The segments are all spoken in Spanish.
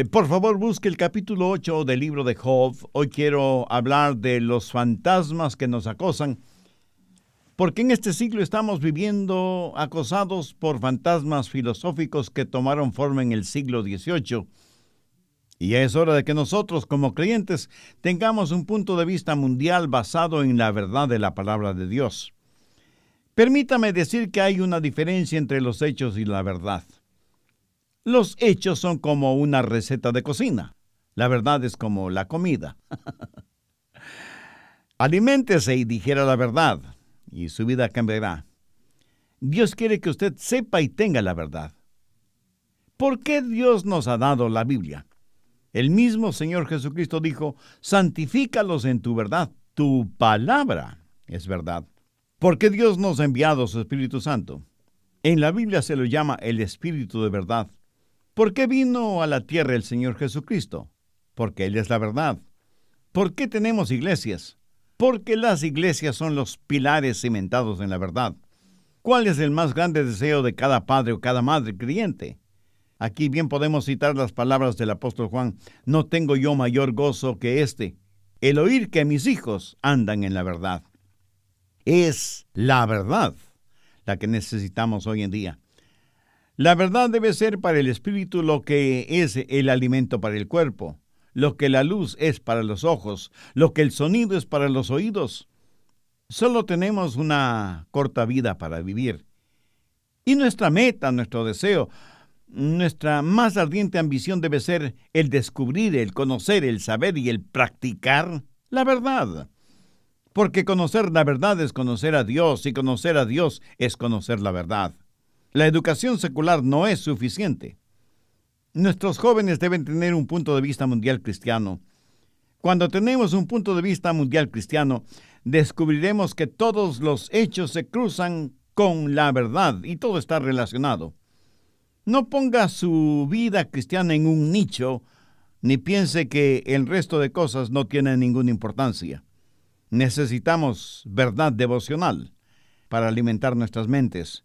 Por favor, busque el capítulo 8 del libro de Job. Hoy quiero hablar de los fantasmas que nos acosan, porque en este siglo estamos viviendo acosados por fantasmas filosóficos que tomaron forma en el siglo XVIII. Y es hora de que nosotros, como creyentes, tengamos un punto de vista mundial basado en la verdad de la palabra de Dios. Permítame decir que hay una diferencia entre los hechos y la verdad. Los hechos son como una receta de cocina. La verdad es como la comida. Aliméntese y digiera la verdad, y su vida cambiará. Dios quiere que usted sepa y tenga la verdad. ¿Por qué Dios nos ha dado la Biblia? El mismo Señor Jesucristo dijo: santifícalos en tu verdad. Tu palabra es verdad. ¿Por qué Dios nos ha enviado su Espíritu Santo? En la Biblia se lo llama el Espíritu de verdad. ¿Por qué vino a la tierra el Señor Jesucristo? Porque Él es la verdad. ¿Por qué tenemos iglesias? Porque las iglesias son los pilares cimentados en la verdad. ¿Cuál es el más grande deseo de cada padre o cada madre creyente? Aquí bien podemos citar las palabras del apóstol Juan: no tengo yo mayor gozo que este, el oír que mis hijos andan en la verdad. Es la verdad la que necesitamos hoy en día. La verdad debe ser para el espíritu lo que es el alimento para el cuerpo, lo que la luz es para los ojos, lo que el sonido es para los oídos. Solo tenemos una corta vida para vivir. Y nuestra meta, nuestro deseo, nuestra más ardiente ambición debe ser el descubrir, el conocer, el saber y el practicar la verdad. Porque conocer la verdad es conocer a Dios, y conocer a Dios es conocer la verdad. La educación secular no es suficiente. Nuestros jóvenes deben tener un punto de vista mundial cristiano. Cuando tenemos un punto de vista mundial cristiano, descubriremos que todos los hechos se cruzan con la verdad y todo está relacionado. No ponga su vida cristiana en un nicho, ni piense que el resto de cosas no tienen ninguna importancia. Necesitamos verdad devocional para alimentar nuestras mentes.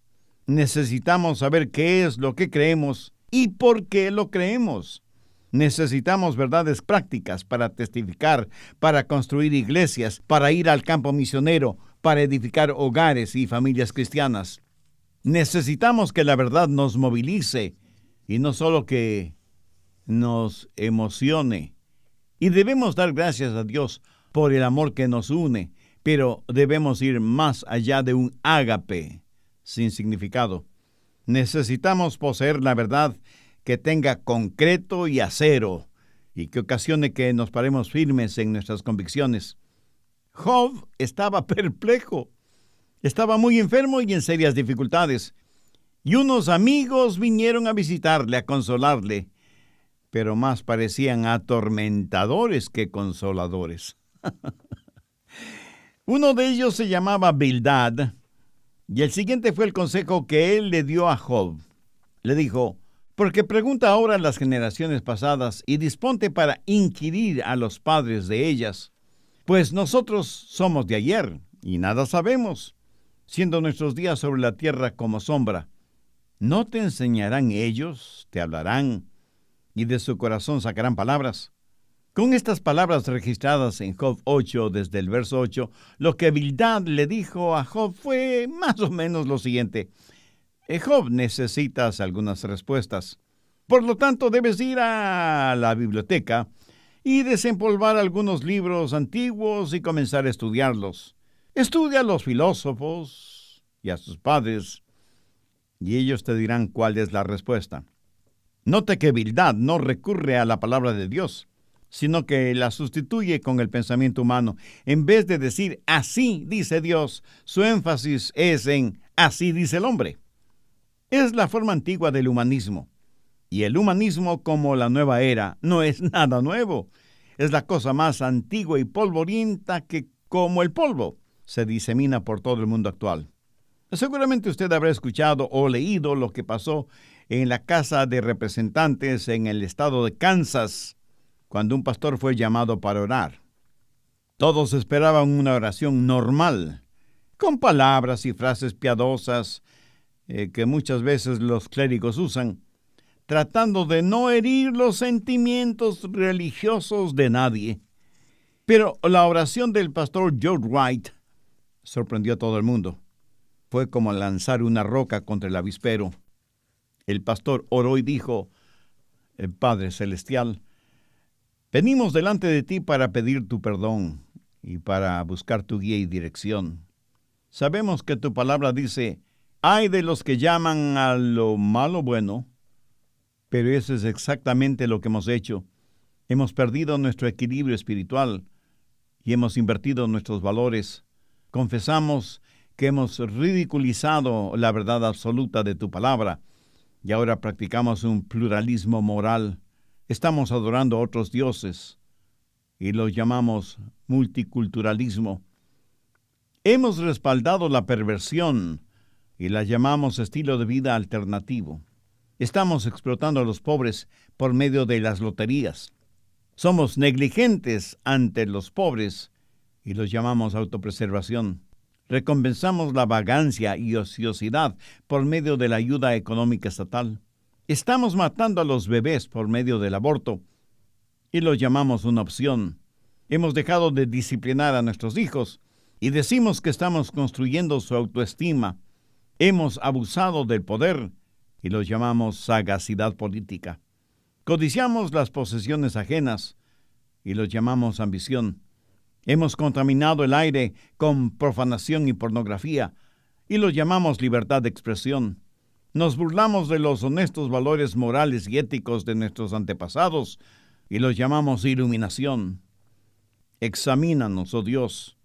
Necesitamos saber qué es lo que creemos y por qué lo creemos. Necesitamos verdades prácticas para testificar, para construir iglesias, para ir al campo misionero, para edificar hogares y familias cristianas. Necesitamos que la verdad nos movilice y no solo que nos emocione. Y debemos dar gracias a Dios por el amor que nos une, pero debemos ir más allá de un ágape sin significado. Necesitamos poseer la verdad que tenga concreto y acero y que ocasione que nos paremos firmes en nuestras convicciones. Job estaba perplejo, estaba muy enfermo y en serias dificultades, y unos amigos vinieron a visitarle, a consolarle, pero más parecían atormentadores que consoladores. Uno de ellos se llamaba Bildad, y el siguiente fue el consejo que él le dio a Job. Le dijo: porque pregunta ahora a las generaciones pasadas y disponte para inquirir a los padres de ellas, pues nosotros somos de ayer y nada sabemos, siendo nuestros días sobre la tierra como sombra. ¿No te enseñarán ellos, te hablarán, y de su corazón sacarán palabras? Con estas palabras registradas en Job 8, desde el verso 8, lo que Bildad le dijo a Job fue más o menos lo siguiente: Job, necesitas algunas respuestas. Por lo tanto, debes ir a la biblioteca y desempolvar algunos libros antiguos y comenzar a estudiarlos. Estudia a los filósofos y a sus padres, y ellos te dirán cuál es la respuesta. Note que Bildad no recurre a la palabra de Dios, sino que la sustituye con el pensamiento humano. En vez de decir así dice Dios, su énfasis es en así dice el hombre. Es la forma antigua del humanismo. Y el humanismo, como la nueva era, no es nada nuevo. Es la cosa más antigua y polvorienta que, como el polvo, se disemina por todo el mundo actual. Seguramente usted habrá escuchado o leído lo que pasó en la Casa de Representantes en el estado de Kansas, cuando un pastor fue llamado para orar. Todos esperaban una oración normal, con palabras y frases piadosas que muchas veces los clérigos usan. tratando de no herir los sentimientos religiosos de nadie. Pero la oración del pastor George Wright sorprendió a todo el mundo. Fue como lanzar una roca contra el avispero. El pastor oró y dijo: Padre Celestial, venimos delante de ti para pedir tu perdón y para buscar tu guía y dirección. Sabemos que tu palabra dice: hay de los que llaman a lo malo bueno, pero eso es exactamente lo que hemos hecho. Hemos perdido nuestro equilibrio espiritual y hemos invertido nuestros valores. Confesamos que hemos ridiculizado la verdad absoluta de tu palabra y ahora practicamos un pluralismo moral. Estamos adorando a otros dioses y los llamamos multiculturalismo. Hemos respaldado la perversión y la llamamos estilo de vida alternativo. Estamos explotando a los pobres por medio de las loterías. Somos negligentes ante los pobres y los llamamos autopreservación. Recompensamos la vagancia y ociosidad por medio de la ayuda económica estatal. Estamos matando a los bebés por medio del aborto y los llamamos una opción. Hemos dejado de disciplinar a nuestros hijos y decimos que estamos construyendo su autoestima. Hemos abusado del poder y los llamamos sagacidad política. Codiciamos las posesiones ajenas y los llamamos ambición. Hemos contaminado el aire con profanación y pornografía y los llamamos libertad de expresión. Nos burlamos de los honestos valores morales y éticos de nuestros antepasados y los llamamos iluminación. Examínanos, oh Dios,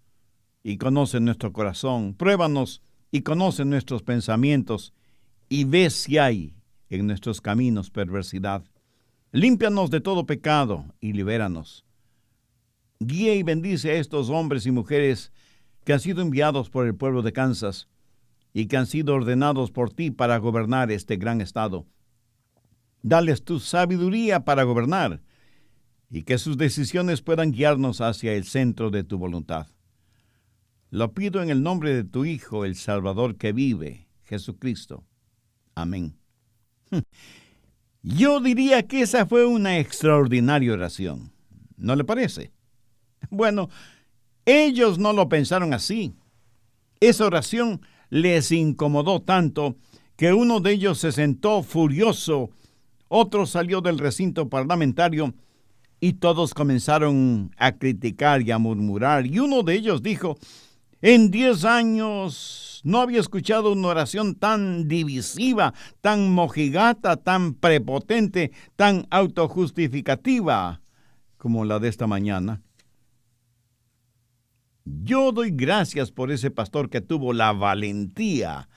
y conoce nuestro corazón. Pruébanos y conoce nuestros pensamientos y ve si hay en nuestros caminos perversidad. Límpianos de todo pecado y libéranos. Guía y bendice a estos hombres y mujeres que han sido enviados por el pueblo de Kansas y que han sido ordenados por ti para gobernar este gran estado. Dales tu sabiduría para gobernar y que sus decisiones puedan guiarnos hacia el centro de tu voluntad. Lo pido en el nombre de tu Hijo, el Salvador que vive, Jesucristo. Amén. Yo diría que esa fue una extraordinaria oración. ¿No le parece? Bueno, ellos no lo pensaron así. Esa oración les incomodó tanto que uno de ellos se sentó furioso, otro salió del recinto parlamentario y todos comenzaron a criticar y a murmurar. Y uno de ellos dijo: en 10 años no había escuchado una oración tan divisiva, tan mojigata, tan prepotente, tan autojustificativa como la de esta mañana. Yo doy gracias por ese pastor que tuvo la valentía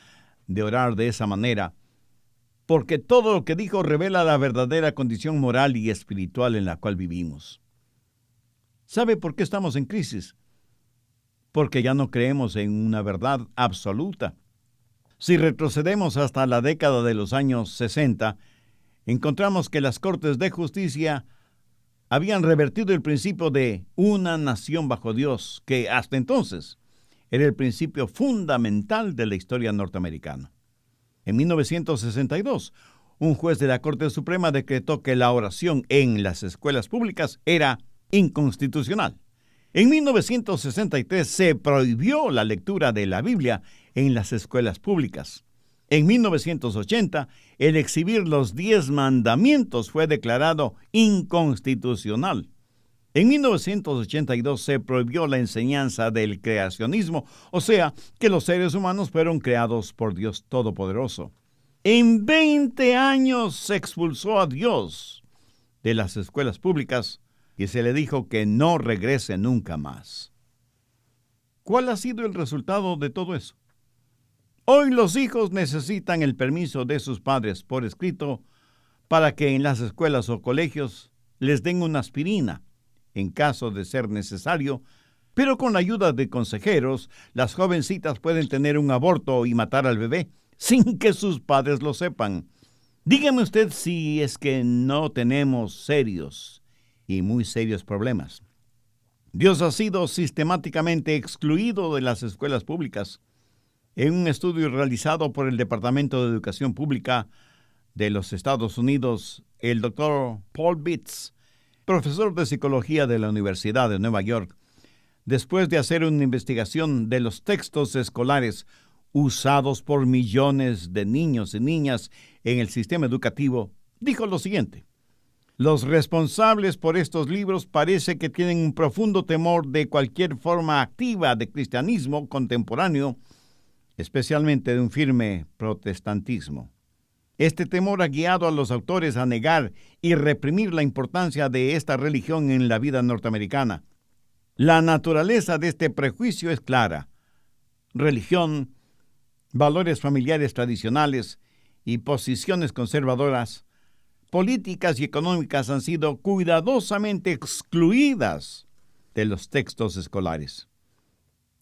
de orar de esa manera, porque todo lo que dijo revela la verdadera condición moral y espiritual en la cual vivimos. ¿Sabe por qué estamos en crisis? Porque ya no creemos en una verdad absoluta. Si retrocedemos hasta la década de los años 60, encontramos que las Cortes de Justicia habían revertido el principio de una nación bajo Dios, que hasta entonces era el principio fundamental de la historia norteamericana. En 1962, un juez de la Corte Suprema decretó que la oración en las escuelas públicas era inconstitucional. En 1963 se prohibió la lectura de la Biblia en las escuelas públicas. En 1980, el exhibir los 10 mandamientos fue declarado inconstitucional. En 1982 se prohibió la enseñanza del creacionismo, o sea, que los seres humanos fueron creados por Dios Todopoderoso. En 20 años se expulsó a Dios de las escuelas públicas y se le dijo que no regrese nunca más. ¿Cuál ha sido el resultado de todo eso? Hoy los hijos necesitan el permiso de sus padres por escrito para que en las escuelas o colegios les den una aspirina en caso de ser necesario, pero con la ayuda de consejeros, las jovencitas pueden tener un aborto y matar al bebé sin que sus padres lo sepan. Dígame usted si es que no tenemos serios y muy serios problemas. Dios ha sido sistemáticamente excluido de las escuelas públicas. En un estudio realizado por el Departamento de Educación Pública de los Estados Unidos, el doctor Paul Bitts, profesor de psicología de la Universidad de Nueva York, después de hacer una investigación de los textos escolares usados por millones de niños y niñas en el sistema educativo, dijo lo siguiente: los responsables por estos libros parece que tienen un profundo temor de cualquier forma activa de cristianismo contemporáneo, especialmente de un firme protestantismo. Este temor ha guiado a los autores a negar y reprimir la importancia de esta religión en la vida norteamericana. La naturaleza de este prejuicio es clara. Religión, valores familiares tradicionales y posiciones conservadoras, políticas y económicas han sido cuidadosamente excluidas de los textos escolares.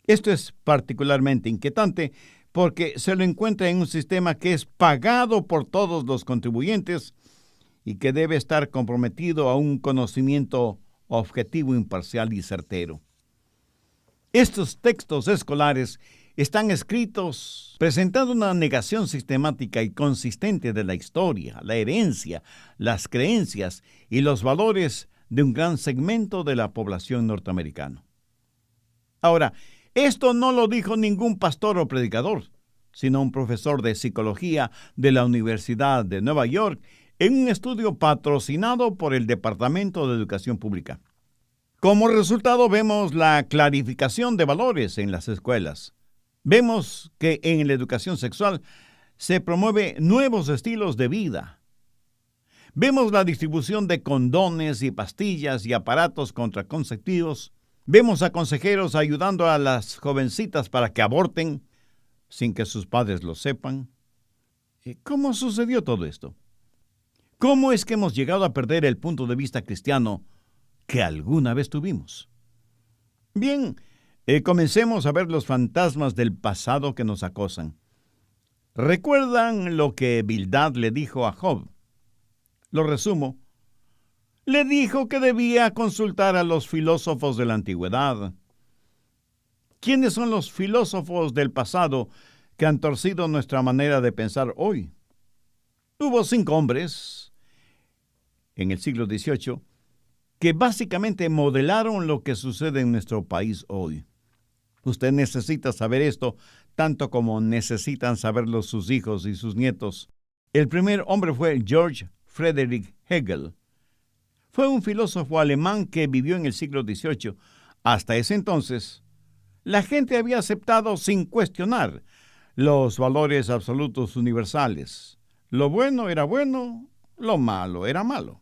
Esto es particularmente inquietante porque se lo encuentra en un sistema que es pagado por todos los contribuyentes y que debe estar comprometido a un conocimiento objetivo, imparcial y certero. Estos textos escolares están escritos presentando una negación sistemática y consistente de la historia, la herencia, las creencias y los valores de un gran segmento de la población norteamericana. Ahora, esto no lo dijo ningún pastor o predicador, sino un profesor de psicología de la Universidad de Nueva York en un estudio patrocinado por el Departamento de Educación Pública. Como resultado, vemos la clarificación de valores en las escuelas. Vemos que en la educación sexual se promueve nuevos estilos de vida. Vemos la distribución de condones y pastillas y aparatos contraconceptivos. Vemos a consejeros ayudando a las jovencitas para que aborten sin que sus padres lo sepan. ¿Cómo sucedió todo esto? ¿Cómo es que hemos llegado a perder el punto de vista cristiano que alguna vez tuvimos? Bien, comencemos a ver los fantasmas del pasado que nos acosan. ¿Recuerdan lo que Bildad le dijo a Job? Lo resumo. Le dijo que debía consultar a los filósofos de la antigüedad. ¿Quiénes son los filósofos del pasado que han torcido nuestra manera de pensar hoy? Hubo 5 hombres en el siglo XVIII que básicamente modelaron lo que sucede en nuestro país hoy. Usted necesita saber esto, tanto como necesitan saberlo sus hijos y sus nietos. El primer hombre fue George Friedrich Hegel. Fue un filósofo alemán que vivió en el siglo XVIII. Hasta ese entonces, la gente había aceptado sin cuestionar los valores absolutos universales. Lo bueno era bueno, lo malo era malo.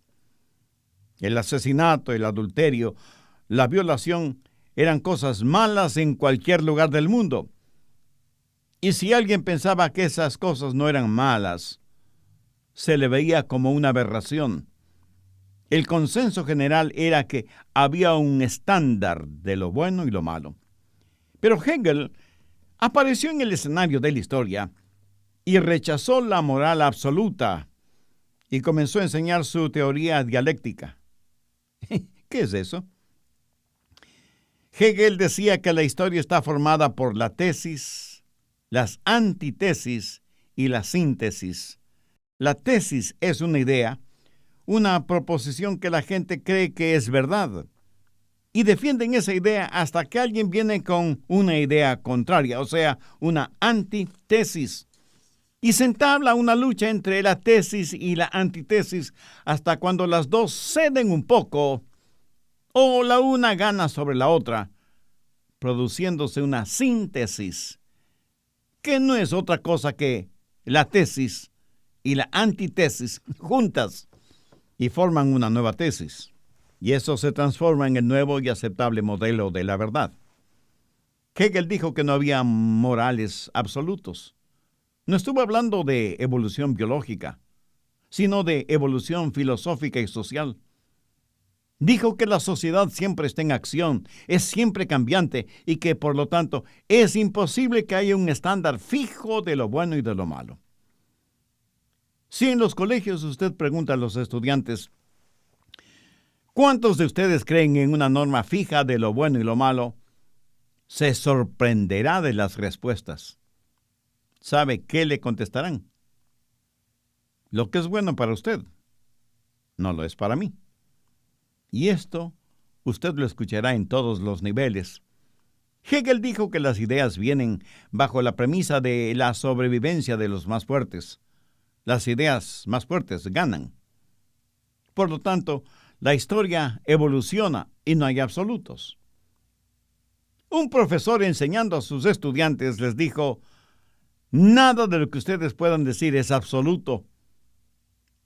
El asesinato, el adulterio, la violación eran cosas malas en cualquier lugar del mundo. Y si alguien pensaba que esas cosas no eran malas, se le veía como una aberración. El consenso general era que había un estándar de lo bueno y lo malo. Pero Hegel apareció en el escenario de la historia y rechazó la moral absoluta y comenzó a enseñar su teoría dialéctica. ¿Qué es eso? Hegel decía que la historia está formada por la tesis, las antítesis y la síntesis. La tesis es una idea, una proposición que la gente cree que es verdad, y defienden esa idea hasta que alguien viene con una idea contraria, o sea, una antítesis. Y se entabla una lucha entre la tesis y la antítesis hasta cuando las dos ceden un poco o la una gana sobre la otra, produciéndose una síntesis, que no es otra cosa que la tesis y la antítesis juntas y forman una nueva tesis. Y eso se transforma en el nuevo y aceptable modelo de la verdad. Hegel dijo que no había morales absolutos. No estuvo hablando de evolución biológica, sino de evolución filosófica y social. Dijo que la sociedad siempre está en acción, es siempre cambiante y que, por lo tanto, es imposible que haya un estándar fijo de lo bueno y de lo malo. Si en los colegios usted pregunta a los estudiantes, ¿cuántos de ustedes creen en una norma fija de lo bueno y lo malo?, se sorprenderá de las respuestas. ¿Sabe qué le contestarán? Lo que es bueno para usted no lo es para mí. Y esto usted lo escuchará en todos los niveles. Hegel dijo que las ideas vienen bajo la premisa de la sobrevivencia de los más fuertes. Las ideas más fuertes ganan. Por lo tanto, la historia evoluciona y no hay absolutos. Un profesor enseñando a sus estudiantes les dijo: nada de lo que ustedes puedan decir es absoluto.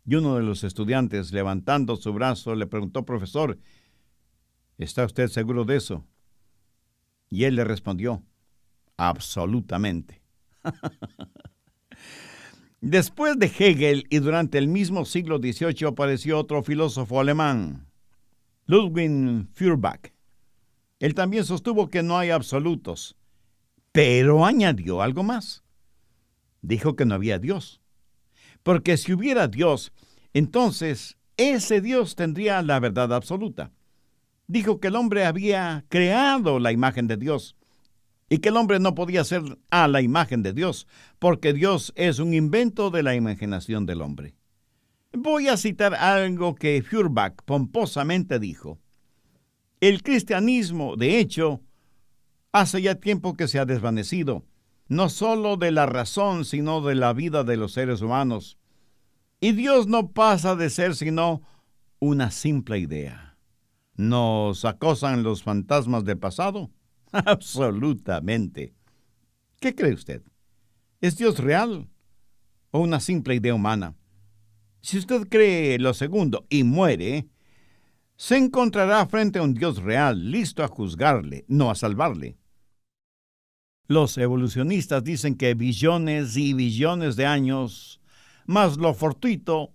Y uno de los estudiantes, levantando su brazo, le preguntó: profesor, ¿está usted seguro de eso? Y él le respondió: absolutamente. Después de Hegel y durante el mismo siglo XVIII apareció otro filósofo alemán, Ludwig Feuerbach. Él también sostuvo que no hay absolutos, pero añadió algo más. Dijo que no había Dios, porque si hubiera Dios, entonces ese Dios tendría la verdad absoluta. Dijo que el hombre había creado la imagen de Dios y que el hombre no podía ser a la imagen de Dios, porque Dios es un invento de la imaginación del hombre. Voy a citar algo que Feuerbach pomposamente dijo. El cristianismo, de hecho, hace ya tiempo que se ha desvanecido, no solo de la razón, sino de la vida de los seres humanos. Y Dios no pasa de ser sino una simple idea. ¿Nos acosan los fantasmas del pasado? Absolutamente. ¿Qué cree usted? ¿Es Dios real o una simple idea humana? Si usted cree lo segundo y muere, se encontrará frente a un Dios real, listo a juzgarle, no a salvarle. Los evolucionistas dicen que billones y billones de años, más lo fortuito,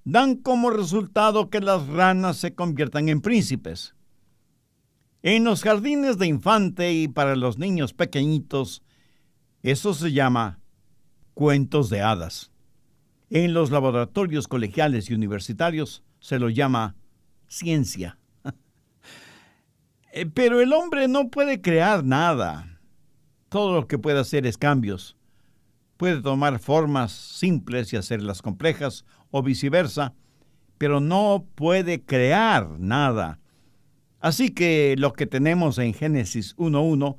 dan como resultado que las ranas se conviertan en príncipes. En los jardines de infante y para los niños pequeñitos, eso se llama cuentos de hadas. En los laboratorios colegiales y universitarios se lo llama ciencia. Pero el hombre no puede crear nada. Todo lo que puede hacer es cambios. Puede tomar formas simples y hacerlas complejas, o viceversa, pero no puede crear nada. Así que lo que tenemos en Génesis 1:1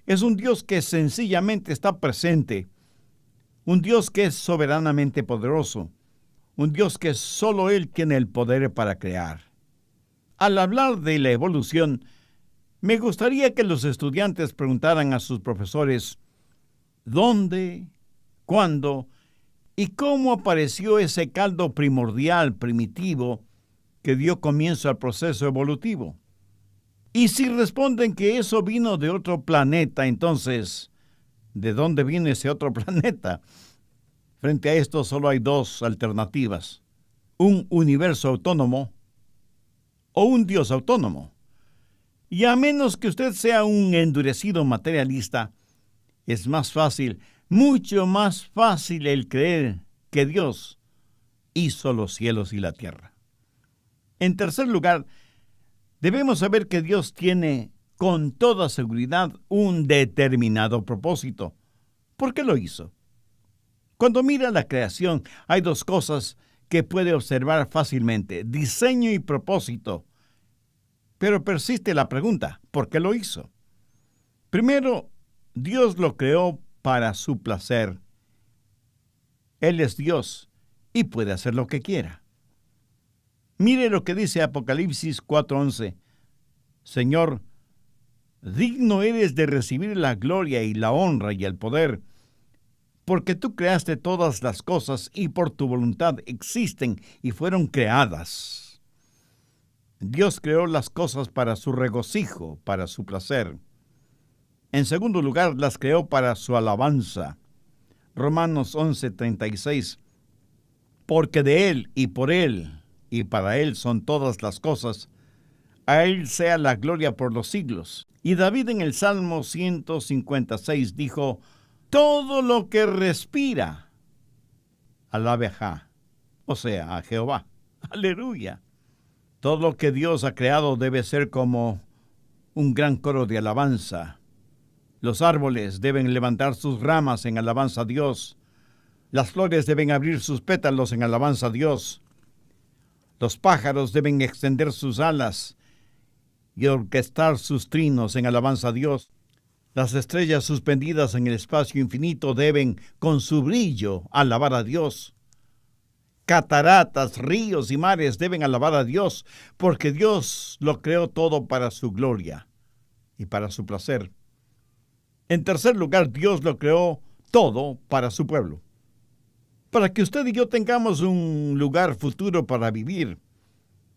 es un Dios que sencillamente está presente, un Dios que es soberanamente poderoso, un Dios que solo Él tiene el poder para crear. Al hablar de la evolución, me gustaría que los estudiantes preguntaran a sus profesores ¿dónde, cuándo y cómo apareció ese caldo primordial primitivo que dio comienzo al proceso evolutivo? Y si responden que eso vino de otro planeta, entonces, ¿de dónde vino ese otro planeta? Frente a esto solo hay dos alternativas: un universo autónomo o un Dios autónomo. Y a menos que usted sea un endurecido materialista, es más fácil, mucho más fácil el creer que Dios hizo los cielos y la tierra. En tercer lugar, debemos saber que Dios tiene con toda seguridad un determinado propósito. ¿Por qué lo hizo? Cuando mira la creación, hay dos cosas que puede observar fácilmente: diseño y propósito. Pero persiste la pregunta: ¿por qué lo hizo? Primero, Dios lo creó para su placer. Él es Dios y puede hacer lo que quiera. Mire lo que dice Apocalipsis 4:11. Señor, digno eres de recibir la gloria y la honra y el poder, porque tú creaste todas las cosas y por tu voluntad existen y fueron creadas. Dios creó las cosas para su regocijo, para su placer. En segundo lugar, las creó para su alabanza. Romanos 11:36. Porque de Él y por Él y para Él son todas las cosas. A Él sea la gloria por los siglos. Y David en el Salmo 156 dijo: todo lo que respira, alabe a Jah, o sea, a Jehová. Aleluya. Todo lo que Dios ha creado debe ser como un gran coro de alabanza. Los árboles deben levantar sus ramas en alabanza a Dios. Las flores deben abrir sus pétalos en alabanza a Dios. Los pájaros deben extender sus alas y orquestar sus trinos en alabanza a Dios. Las estrellas suspendidas en el espacio infinito deben, con su brillo, alabar a Dios. Cataratas, ríos y mares deben alabar a Dios, porque Dios lo creó todo para su gloria y para su placer. En tercer lugar, Dios lo creó todo para su pueblo. Para que usted y yo tengamos un lugar futuro para vivir,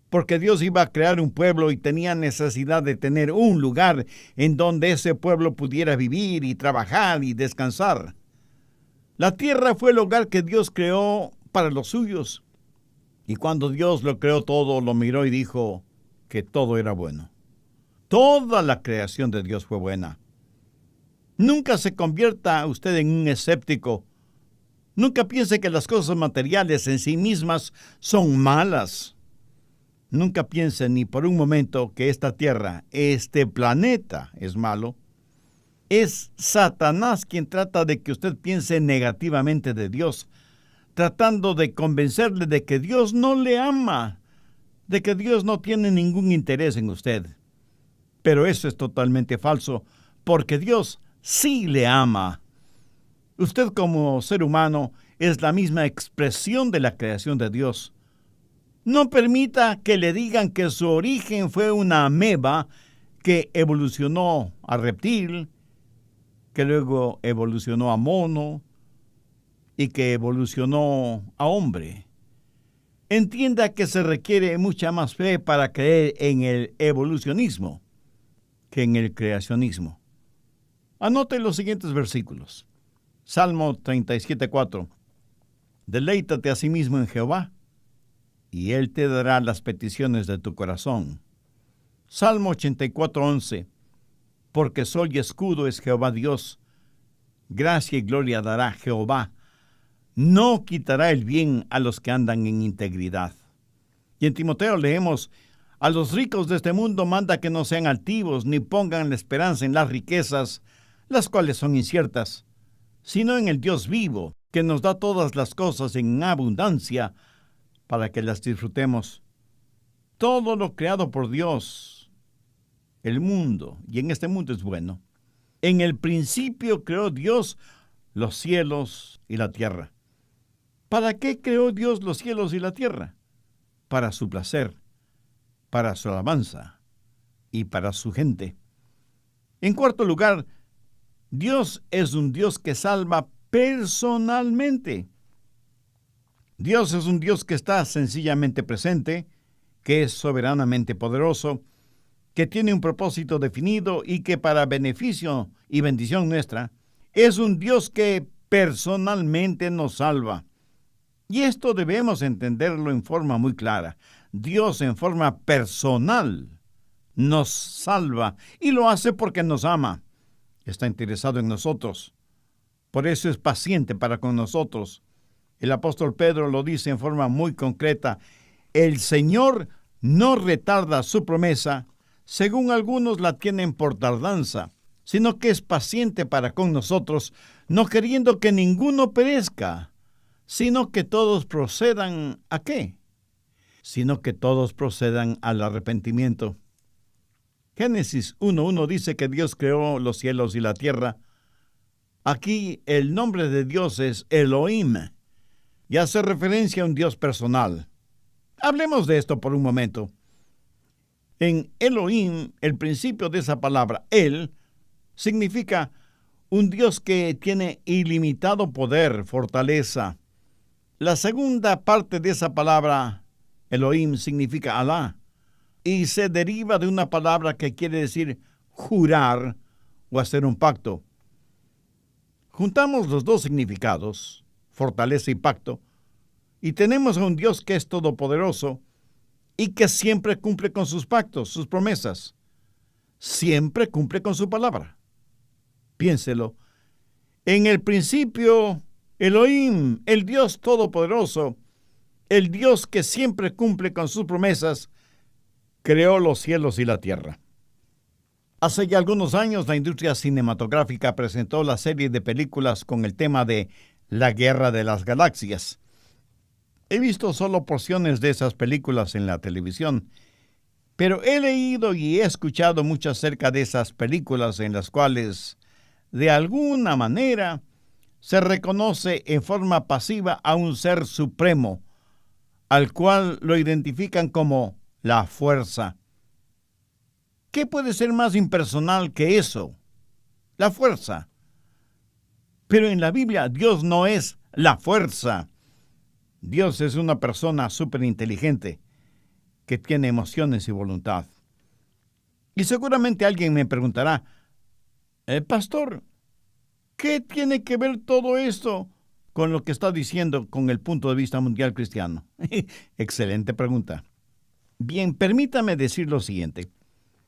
porque Dios iba a crear un pueblo y tenía necesidad de tener un lugar en donde ese pueblo pudiera vivir y trabajar y descansar. La tierra fue el hogar que Dios creó para los suyos. Y cuando Dios lo creó todo, lo miró y dijo que todo era bueno. Toda la creación de Dios fue buena. Nunca se convierta usted en un escéptico. Nunca piense que las cosas materiales en sí mismas son malas. Nunca piense ni por un momento que esta tierra, este planeta, es malo. Es Satanás quien trata de que usted piense negativamente de Dios, tratando de convencerle de que Dios no le ama, de que Dios no tiene ningún interés en usted. Pero eso es totalmente falso, porque Dios sí le ama. Usted como ser humano es la misma expresión de la creación de Dios. No permita que le digan que su origen fue una ameba que evolucionó a reptil, que luego evolucionó a mono y que evolucionó a hombre. Entienda que se requiere mucha más fe para creer en el evolucionismo que en el creacionismo. Anote los siguientes versículos. Salmo 37:4. Deleítate a sí mismo en Jehová, y Él te dará las peticiones de tu corazón. Salmo 84:11. Porque sol y escudo es Jehová Dios. Gracia y gloria dará Jehová. No quitará el bien a los que andan en integridad. Y en Timoteo leemos: a los ricos de este mundo manda que no sean altivos, ni pongan la esperanza en las riquezas, las cuales son inciertas, sino en el Dios vivo, que nos da todas las cosas en abundancia, para que las disfrutemos. Todo lo creado por Dios, el mundo, y en este mundo es bueno. En el principio creó Dios los cielos y la tierra. ¿Para qué creó Dios los cielos y la tierra? Para su placer, para su alabanza y para su gente. En cuarto lugar, Dios es un Dios que salva personalmente. Dios es un Dios que está sencillamente presente, que es soberanamente poderoso, que tiene un propósito definido y que para beneficio y bendición nuestra, es un Dios que personalmente nos salva. Y esto debemos entenderlo en forma muy clara. Dios en forma personal nos salva y lo hace porque nos ama. Está interesado en nosotros. Por eso es paciente para con nosotros. El apóstol Pedro lo dice en forma muy concreta: el Señor no retarda su promesa, según algunos la tienen por tardanza, sino que es paciente para con nosotros, no queriendo que ninguno perezca, sino que todos procedan ¿a qué? Sino que todos procedan al arrepentimiento. Génesis 1:1 dice que Dios creó los cielos y la tierra. Aquí el nombre de Dios es Elohim y hace referencia a un Dios personal. Hablemos de esto por un momento. En Elohim, el principio de esa palabra, El, significa un Dios que tiene ilimitado poder, fortaleza. La segunda parte de esa palabra, Elohim, significa Alá, y se deriva de una palabra que quiere decir jurar o hacer un pacto. Juntamos los dos significados, fortaleza y pacto, y tenemos a un Dios que es todopoderoso y que siempre cumple con sus pactos, sus promesas. Siempre cumple con su palabra. Piénselo. En el principio, Elohim, el Dios todopoderoso, el Dios que siempre cumple con sus promesas, creó los cielos y la tierra. Hace ya algunos años, la industria cinematográfica presentó la serie de películas con el tema de La Guerra de las Galaxias. He visto solo porciones de esas películas en la televisión, pero he leído y he escuchado mucho acerca de esas películas en las cuales, de alguna manera, se reconoce en forma pasiva a un ser supremo, al cual lo identifican como la fuerza. ¿Qué puede ser más impersonal que eso? La fuerza. Pero en la Biblia Dios no es la fuerza. Dios es una persona superinteligente que tiene emociones y voluntad. Y seguramente alguien me preguntará, pastor, ¿qué tiene que ver todo esto con lo que está diciendo con el punto de vista mundial cristiano? Excelente pregunta. Bien, permítame decir lo siguiente.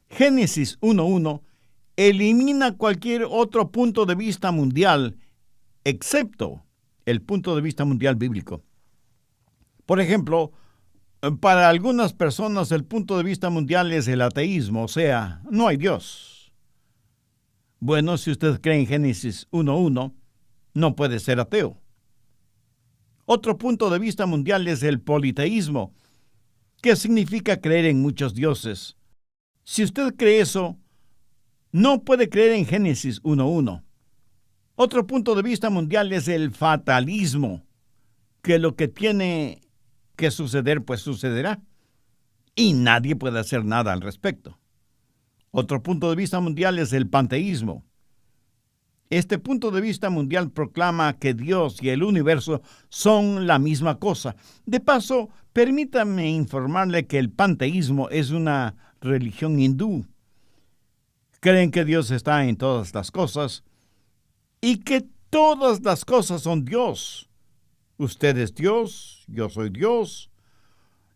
Génesis 1:1 elimina cualquier otro punto de vista mundial, excepto el punto de vista mundial bíblico. Por ejemplo, para algunas personas el punto de vista mundial es el ateísmo, o sea, no hay Dios. Bueno, si usted cree en Génesis 1:1, no puede ser ateo. Otro punto de vista mundial es el politeísmo, que significa creer en muchos dioses. Si usted cree eso, no puede creer en Génesis 1:1. Otro punto de vista mundial es el fatalismo, que lo que tiene que suceder, pues sucederá, y nadie puede hacer nada al respecto. Otro punto de vista mundial es el panteísmo. Este punto de vista mundial proclama que Dios y el universo son la misma cosa. De paso, permítame informarle que el panteísmo es una religión hindú. Creen que Dios está en todas las cosas y que todas las cosas son Dios. Usted es Dios, yo soy Dios.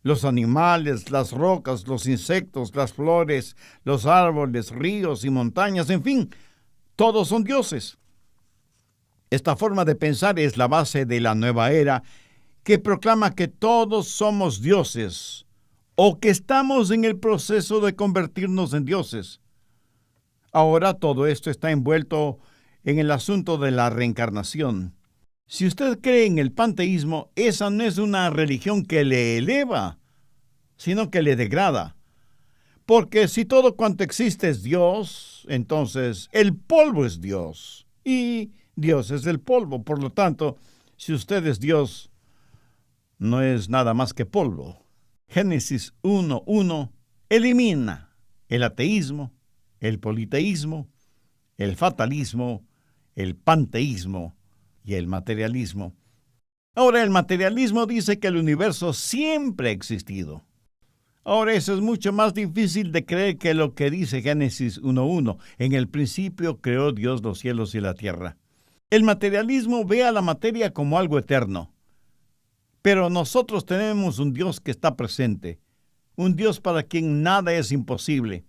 Los animales, las rocas, los insectos, las flores, los árboles, ríos y montañas, en fin, todos son dioses. Esta forma de pensar es la base de la nueva era que proclama que todos somos dioses o que estamos en el proceso de convertirnos en dioses. Ahora todo esto está envuelto en el asunto de la reencarnación. Si usted cree en el panteísmo, esa no es una religión que le eleva, sino que le degrada. Porque si todo cuanto existe es Dios, entonces el polvo es Dios. Y Dios es el polvo. Por lo tanto, si usted es Dios, no es nada más que polvo. Génesis 1:1 elimina el ateísmo, el politeísmo, el fatalismo, el panteísmo y el materialismo. Ahora, el materialismo dice que el universo siempre ha existido. Ahora, eso es mucho más difícil de creer que lo que dice Génesis 1:1. En el principio creó Dios los cielos y la tierra. El materialismo ve a la materia como algo eterno. Pero nosotros tenemos un Dios que está presente, un Dios para quien nada es imposible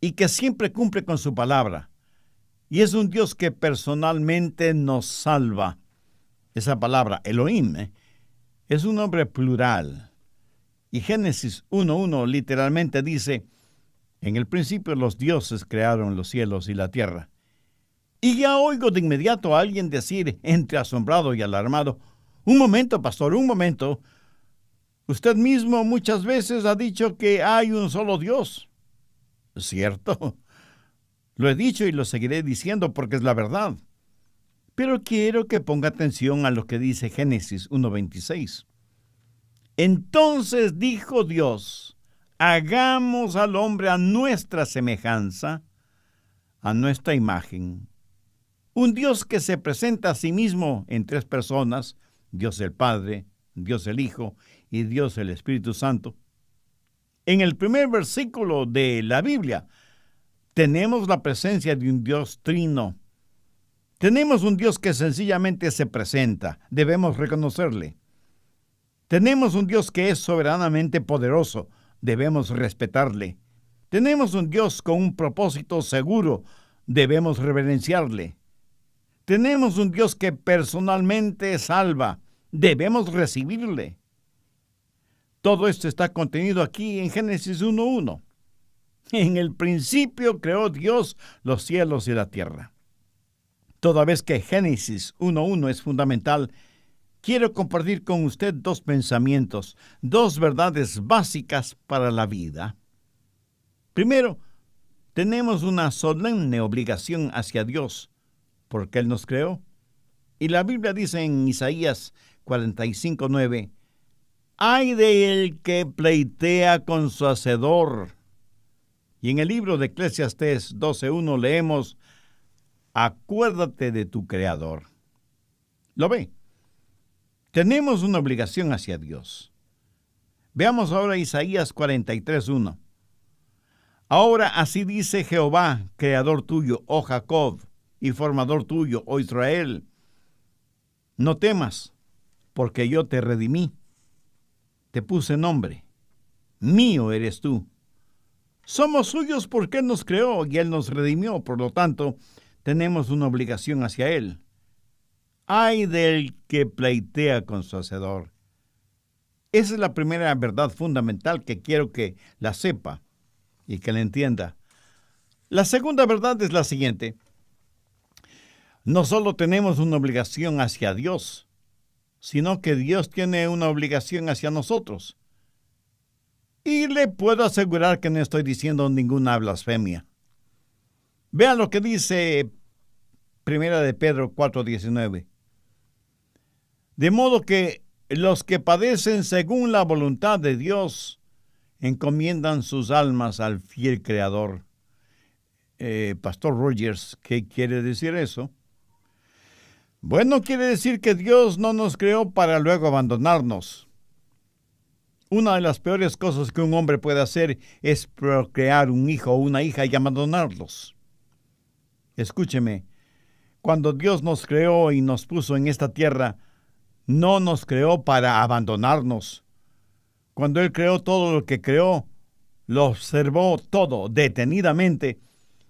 y que siempre cumple con su palabra. Y es un Dios que personalmente nos salva. Esa palabra, Elohim, es un nombre plural. Y Génesis 1:1 literalmente dice, en el principio los dioses crearon los cielos y la tierra. Y ya oigo de inmediato a alguien decir, entre asombrado y alarmado, un momento, pastor, un momento. Usted mismo muchas veces ha dicho que hay un solo Dios. ¿Cierto? Lo he dicho y lo seguiré diciendo porque es la verdad. Pero quiero que ponga atención a lo que dice Génesis 1:26. Entonces dijo Dios, hagamos al hombre a nuestra semejanza, a nuestra imagen. Un Dios que se presenta a sí mismo en tres personas, Dios el Padre, Dios el Hijo y Dios el Espíritu Santo. En el primer versículo de la Biblia tenemos la presencia de un Dios trino. Tenemos un Dios que sencillamente se presenta, debemos reconocerle. Tenemos un Dios que es soberanamente poderoso, debemos respetarle. Tenemos un Dios con un propósito seguro, debemos reverenciarle. Tenemos un Dios que personalmente salva, debemos recibirle. Todo esto está contenido aquí en Génesis 1:1. En el principio creó Dios los cielos y la tierra. Toda vez que Génesis 1:1 es fundamental, quiero compartir con usted dos pensamientos, dos verdades básicas para la vida. Primero, tenemos una solemne obligación hacia Dios, porque Él nos creó. Y la Biblia dice en Isaías 45:9, «Ay de el que pleitea con su hacedor». Y en el libro de Eclesiastés 12:1 leemos, «Acuérdate de tu Creador». ¿Lo ve? Tenemos una obligación hacia Dios. Veamos ahora Isaías 43:1. «Ahora así dice Jehová, Creador tuyo, oh Jacob, y formador tuyo, oh Israel. No temas, porque yo te redimí. Te puse nombre. Mío eres tú. Somos suyos porque Él nos creó y Él nos redimió. Por lo tanto, tenemos una obligación hacia Él. Ay del que pleitea con su hacedor». Esa es la primera verdad fundamental que quiero que la sepa y que la entienda. La segunda verdad es la siguiente. No solo tenemos una obligación hacia Dios, sino que Dios tiene una obligación hacia nosotros. Y le puedo asegurar que no estoy diciendo ninguna blasfemia. Vean lo que dice 1 de Pedro 4:19. «De modo que los que padecen según la voluntad de Dios encomiendan sus almas al fiel Creador». Pastor Rogers, ¿qué quiere decir eso? Bueno, quiere decir que Dios no nos creó para luego abandonarnos. Una de las peores cosas que un hombre puede hacer es procrear un hijo o una hija y abandonarlos. Escúcheme, cuando Dios nos creó y nos puso en esta tierra, no nos creó para abandonarnos. Cuando Él creó todo lo que creó, lo observó todo detenidamente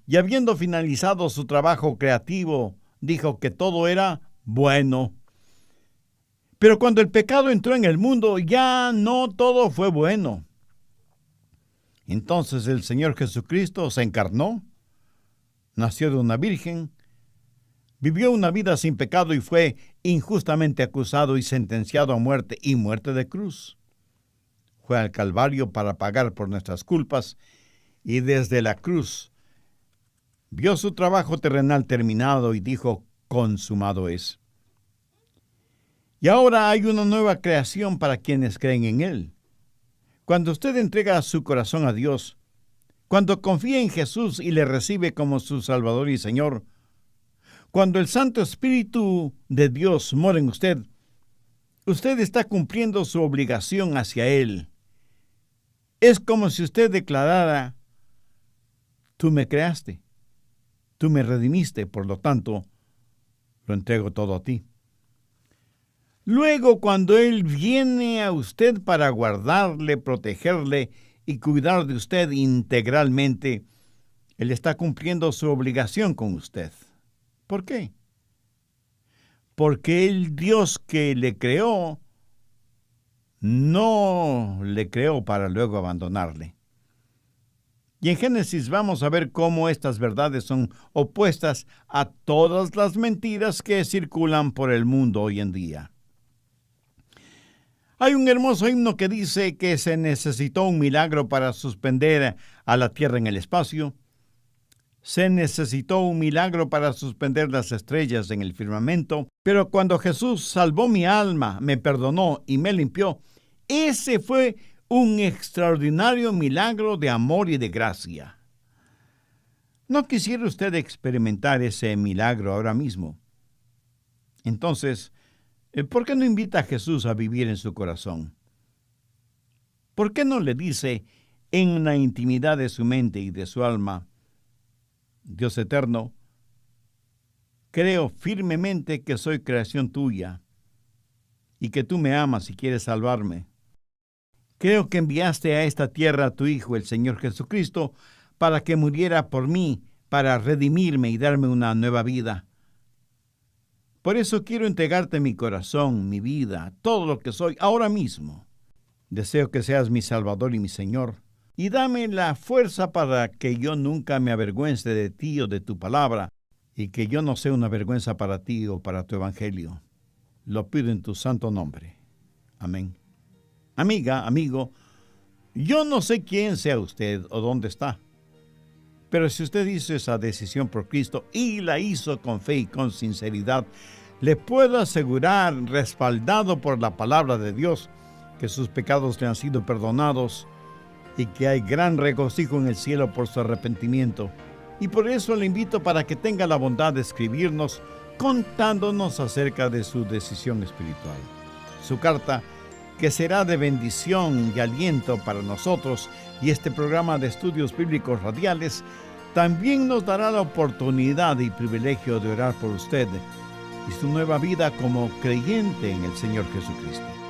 y habiendo finalizado su trabajo creativo, dijo que todo era bueno. Pero cuando el pecado entró en el mundo, ya no todo fue bueno. Entonces el Señor Jesucristo se encarnó, nació de una virgen, vivió una vida sin pecado y fue injustamente acusado y sentenciado a muerte y muerte de cruz. Fue al Calvario para pagar por nuestras culpas y desde la cruz vio su trabajo terrenal terminado y dijo, consumado es. Y ahora hay una nueva creación para quienes creen en Él. Cuando usted entrega su corazón a Dios, cuando confía en Jesús y le recibe como su Salvador y Señor, cuando el Santo Espíritu de Dios mora en usted, usted está cumpliendo su obligación hacia Él. Es como si usted declarara, tú me creaste, tú me redimiste, por lo tanto, lo entrego todo a ti. Luego, cuando Él viene a usted para guardarle, protegerle y cuidar de usted integralmente, Él está cumpliendo su obligación con usted. ¿Por qué? Porque el Dios que le creó, no le creó para luego abandonarle. Y en Génesis vamos a ver cómo estas verdades son opuestas a todas las mentiras que circulan por el mundo hoy en día. Hay un hermoso himno que dice que se necesitó un milagro para suspender a la tierra en el espacio. Se necesitó un milagro para suspender las estrellas en el firmamento. Pero cuando Jesús salvó mi alma, me perdonó y me limpió, ese fue un extraordinario milagro de amor y de gracia. ¿No quisiera usted experimentar ese milagro ahora mismo? Entonces, ¿por qué no invita a Jesús a vivir en su corazón? ¿Por qué no le dice en la intimidad de su mente y de su alma, Dios eterno, creo firmemente que soy creación tuya y que tú me amas y quieres salvarme? Creo que enviaste a esta tierra a tu Hijo, el Señor Jesucristo, para que muriera por mí, para redimirme y darme una nueva vida. Por eso quiero entregarte mi corazón, mi vida, todo lo que soy ahora mismo. Deseo que seas mi Salvador y mi Señor, y dame la fuerza para que yo nunca me avergüence de ti o de tu palabra, y que yo no sea una vergüenza para ti o para tu evangelio. Lo pido en tu santo nombre. Amén. Amiga, amigo, yo no sé quién sea usted o dónde está, pero si usted hizo esa decisión por Cristo y la hizo con fe y con sinceridad, le puedo asegurar, respaldado por la palabra de Dios, que sus pecados le han sido perdonados y que hay gran regocijo en el cielo por su arrepentimiento. Y por eso le invito para que tenga la bondad de escribirnos contándonos acerca de su decisión espiritual. Su carta, que será de bendición y aliento para nosotros y este programa de estudios bíblicos radiales, también nos dará la oportunidad y privilegio de orar por usted y su nueva vida como creyente en el Señor Jesucristo.